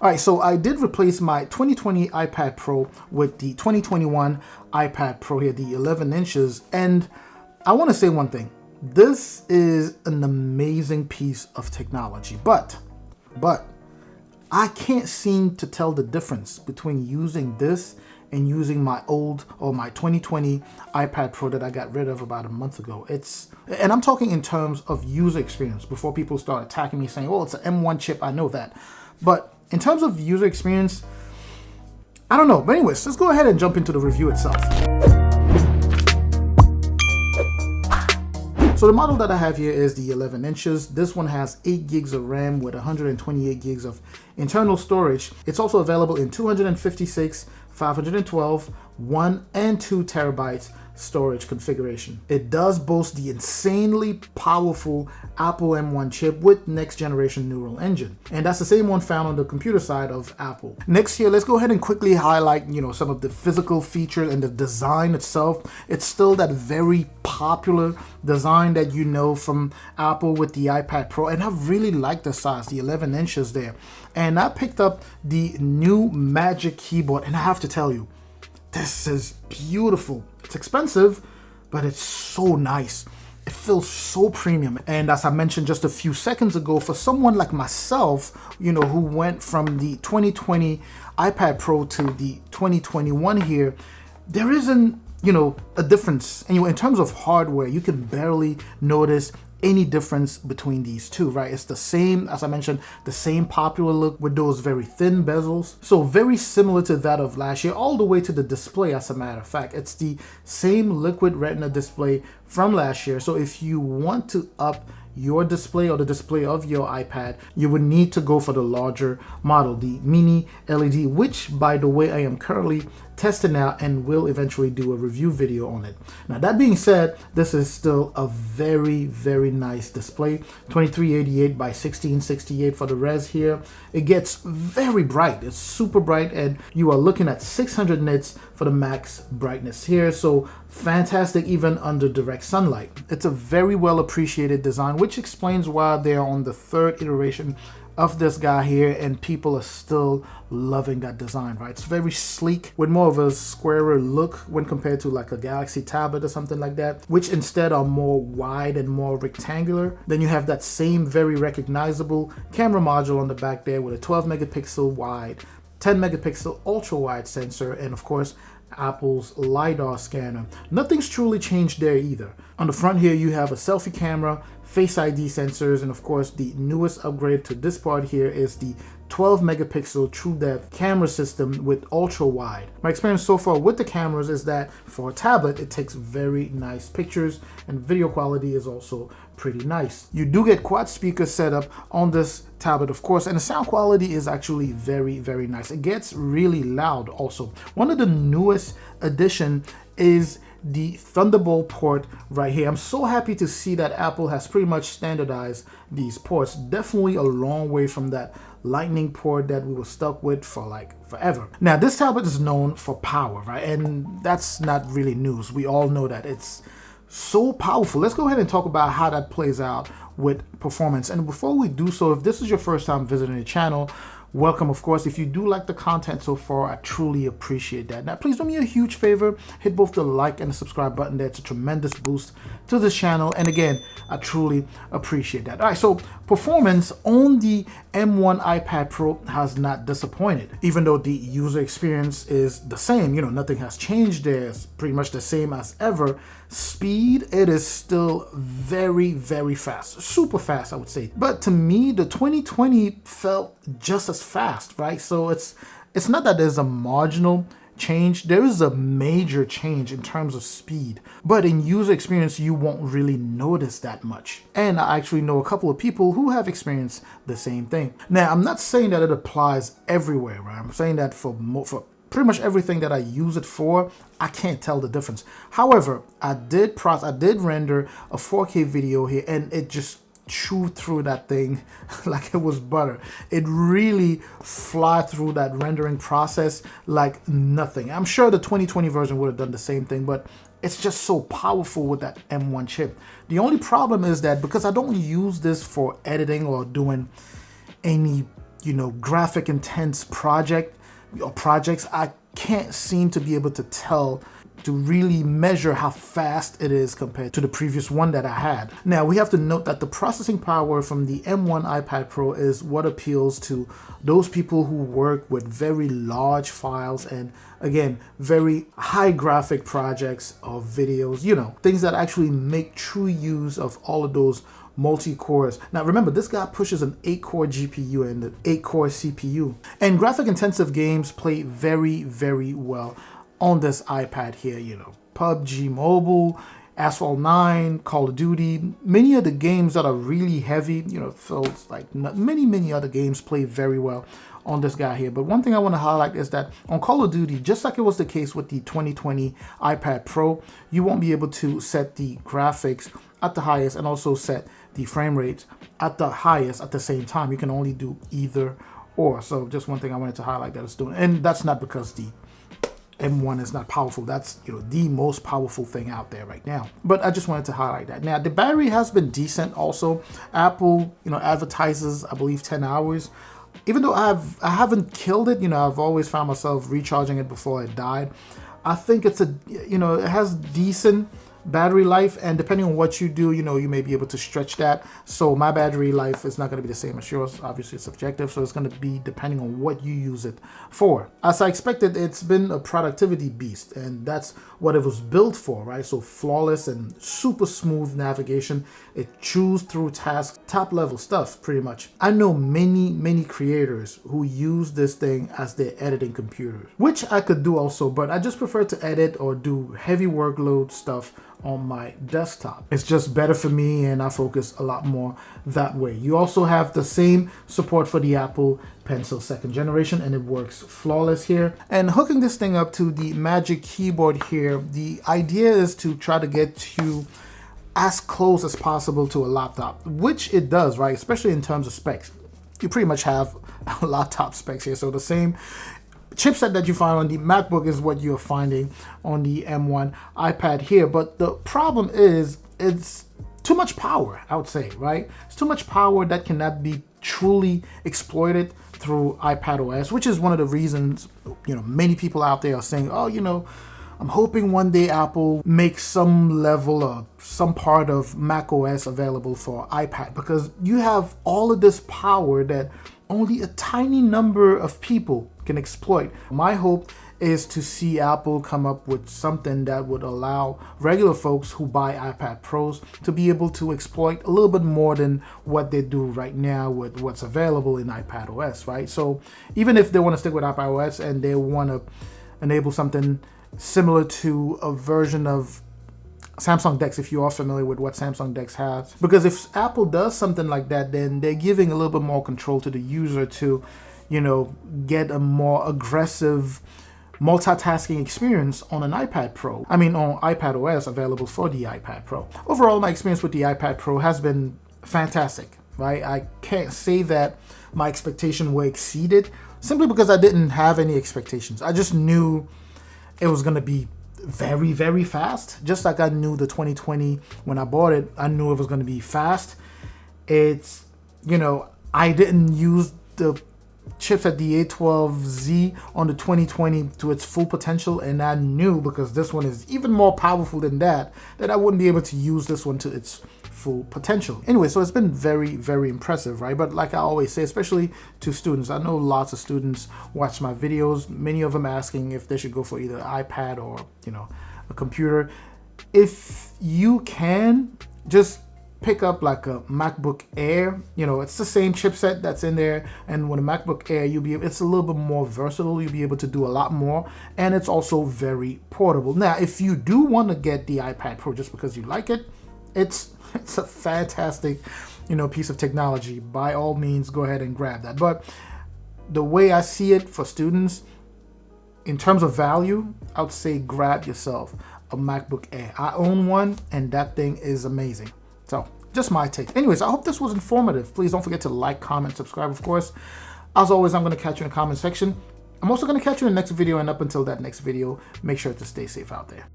All right, so I did replace my 2020 iPad Pro with the 2021 iPad Pro here, the 11 inches. And I want to say one thing. This is an amazing piece of technology, but I can't seem to tell the difference between using this and using my old or my 2020 iPad Pro that I got rid of about a month ago. And I'm talking in terms of user experience before people start attacking me saying, oh, it's an M1 chip, I know that. But in terms of user experience, I don't know. But anyways, let's go ahead and jump into the review itself. So the model that I have here is the 11 inches. This one has 8 gigs of RAM with 128 gigs of internal storage. It's also available in 256, 512, 1 and 2 terabytes storage configuration. It does boast the insanely powerful Apple M1 chip with next generation neural engine. And that's the same one found on the computer side of Apple. Next here, let's go ahead and quickly highlight, some of the physical features and the design itself. It's still that very popular design that you know from Apple with the iPad Pro. And I really like the size, the 11 inches there. And I picked up the new Magic Keyboard, and I have to tell you, this is beautiful. It's expensive, but it's so nice. It feels so premium. And as I mentioned just a few seconds ago, for someone like myself, who went from the 2020 iPad Pro to the 2021 here, there isn't, a difference. And in terms of hardware, you can barely notice any difference between these two, right? It's the same, as I mentioned, the same popular look with those very thin bezels. So very similar to that of last year, all the way to the display, as a matter of fact. It's the same liquid retina display from last year. So if you want to up your display or the display of your iPad, you would need to go for the larger model, the mini LED, which, by the way, I am currently testing out and will eventually do a review video on it. Now, that being said, this is still a very, very nice display, 2388 by 1668 for the res here. It gets very bright. It's super bright, and you are looking at 600 nits for the max brightness here. So fantastic even under direct sunlight. It's a very well appreciated design, which explains why they're on the 3rd iteration of this guy here, and people are still loving that design, right? It's very sleek with more of a squarer look when compared to like a Galaxy tablet or something like that, which instead are more wide and more rectangular. Then you have that same very recognizable camera module on the back there with a 12 megapixel wide, 10 megapixel ultra wide sensor, and of course Apple's LiDAR scanner. Nothing's truly changed there either. On the front here, you have a selfie camera, Face ID sensors, and of course the newest upgrade to this part here is the 12 megapixel true depth camera system with ultra wide. My experience so far with the cameras is that for a tablet, it takes very nice pictures, and video quality is also pretty nice. You do get quad speakers set up on this tablet, of course, and the sound quality is actually very, very nice. It gets really loud also. One of the newest addition is the Thunderbolt port right here. I'm so happy to see that Apple has pretty much standardized these ports. Definitely a long way from that Lightning port that we were stuck with for like forever. Now, this tablet is known for power, right? And that's not really news. We all know that it's so powerful. Let's go ahead and talk about how that plays out with performance. And before we do so, if this is your first time visiting the channel, welcome, of course. If you do like the content so far, I truly appreciate that. Now, please do me a huge favor, hit both the like and the subscribe button there. It's a tremendous boost to this channel. And again, I truly appreciate that. All right, so performance on the M1 iPad Pro has not disappointed. Even though the user experience is the same, nothing has changed there. It's pretty much the same as ever. Speed, it is still very, very fast. Super fast, I would say. But to me, the 2020 felt just as fast, right? So it's not that there's a marginal change. There is a major change in terms of speed, but in user experience, you won't really notice that much. And I actually know a couple of people who have experienced the same thing. Now, I'm not saying that it applies everywhere, right? I'm saying that for pretty much everything that I use it for, I can't tell the difference. However, I did render a 4K video here, and it just chewed through that thing like it was butter. It really fly through that rendering process like nothing. I'm sure the 2020 version would have done the same thing, but it's just so powerful with that M1 chip. The only problem is that because I don't use this for editing or doing any graphic intense projects, I can't seem to be able to tell, to really measure how fast it is compared to the previous one that I had. Now, we have to note that the processing power from the M1 iPad Pro is what appeals to those people who work with very large files and, again, very high graphic projects of videos, things that actually make true use of all of those multi-cores. Now remember, this guy pushes an 8-core GPU and an 8-core CPU. And graphic intensive games play very, very well on this iPad here, PUBG Mobile, Asphalt 9, Call of Duty, many of the games that are really heavy, feels like many other games play very well on this guy here. But one thing I want to highlight is that on Call of Duty, just like it was the case with the 2020 iPad Pro, you won't be able to set the graphics at the highest and also set the frame rates at the highest at the same time. You can only do either or. So just one thing I wanted to highlight that it's doing. And that's not because the M1 is not powerful. That's the most powerful thing out there right now. But I just wanted to highlight that. Now the battery has been decent also. Apple advertises, I believe, 10 hours. Even though I haven't killed it, I've always found myself recharging it before it died. I think it's it has decent battery life, and depending on what you do, you may be able to stretch that. So my battery life is not going to be the same as yours. Obviously it's subjective, so it's going to be depending on what you use it for. As I expected, it's been a productivity beast, and that's what it was built for, right? So flawless and super smooth navigation. It chews through tasks, top level stuff pretty much. I know many creators who use this thing as their editing computer, which I could do also, but I just prefer to edit or do heavy workload stuff on my desktop. It's just better for me, and I focus a lot more that way. You also have the same support for the Apple Pencil 2nd generation, and it works flawless here. And hooking this thing up to the Magic Keyboard here, the idea is to try to get you as close as possible to a laptop, which it does, right? Especially in terms of specs. You pretty much have laptop specs here. So the same chipset that you find on the MacBook is what you're finding on the M1 iPad here. But the problem is it's too much power, I would say, right? It's too much power that cannot be truly exploited through iPadOS, which is one of the reasons, many people out there are saying, oh, I'm hoping one day Apple makes some level of some part of macOS available for iPad, because you have all of this power that only a tiny number of people can exploit. My hope is to see Apple come up with something that would allow regular folks who buy iPad Pros to be able to exploit a little bit more than what they do right now with what's available in iPadOS, right? So even if they want to stick with iPadOS and they want to enable something similar to a version of Samsung DeX, if you are familiar with what Samsung DeX has. Because if Apple does something like that, then they're giving a little bit more control to the user to, get a more aggressive multitasking experience on an iPad Pro. I mean, on iPadOS available for the iPad Pro. Overall, my experience with the iPad Pro has been fantastic, right? I can't say that my expectations were exceeded simply because I didn't have any expectations. I just knew it was going to be very, very fast. Just like I knew the 2020 when I bought it, I knew it was going to be fast. It's, I didn't use the chipset, the A12Z on the 2020 to its full potential, and I knew, because this one is even more powerful than that I wouldn't be able to use this one to its full potential. Anyway, so it's been very, very impressive, right? But like I always say, especially to students, I know lots of students watch my videos, many of them asking if they should go for either iPad or, a computer. If you can, just pick up like a MacBook Air. It's the same chipset that's in there, and with a MacBook Air, it's a little bit more versatile. You'll be able to do a lot more, and it's also very portable. Now, if you do want to get the iPad Pro just because you like it, it's a fantastic, piece of technology. By all means, go ahead and grab that. But the way I see it for students, in terms of value, I would say grab yourself a MacBook Air. I own one, and that thing is amazing. So, just my take. Anyways, I hope this was informative. Please don't forget to like, comment, subscribe, of course. As always, I'm going to catch you in the comment section. I'm also going to catch you in the next video, and up until that next video, make sure to stay safe out there.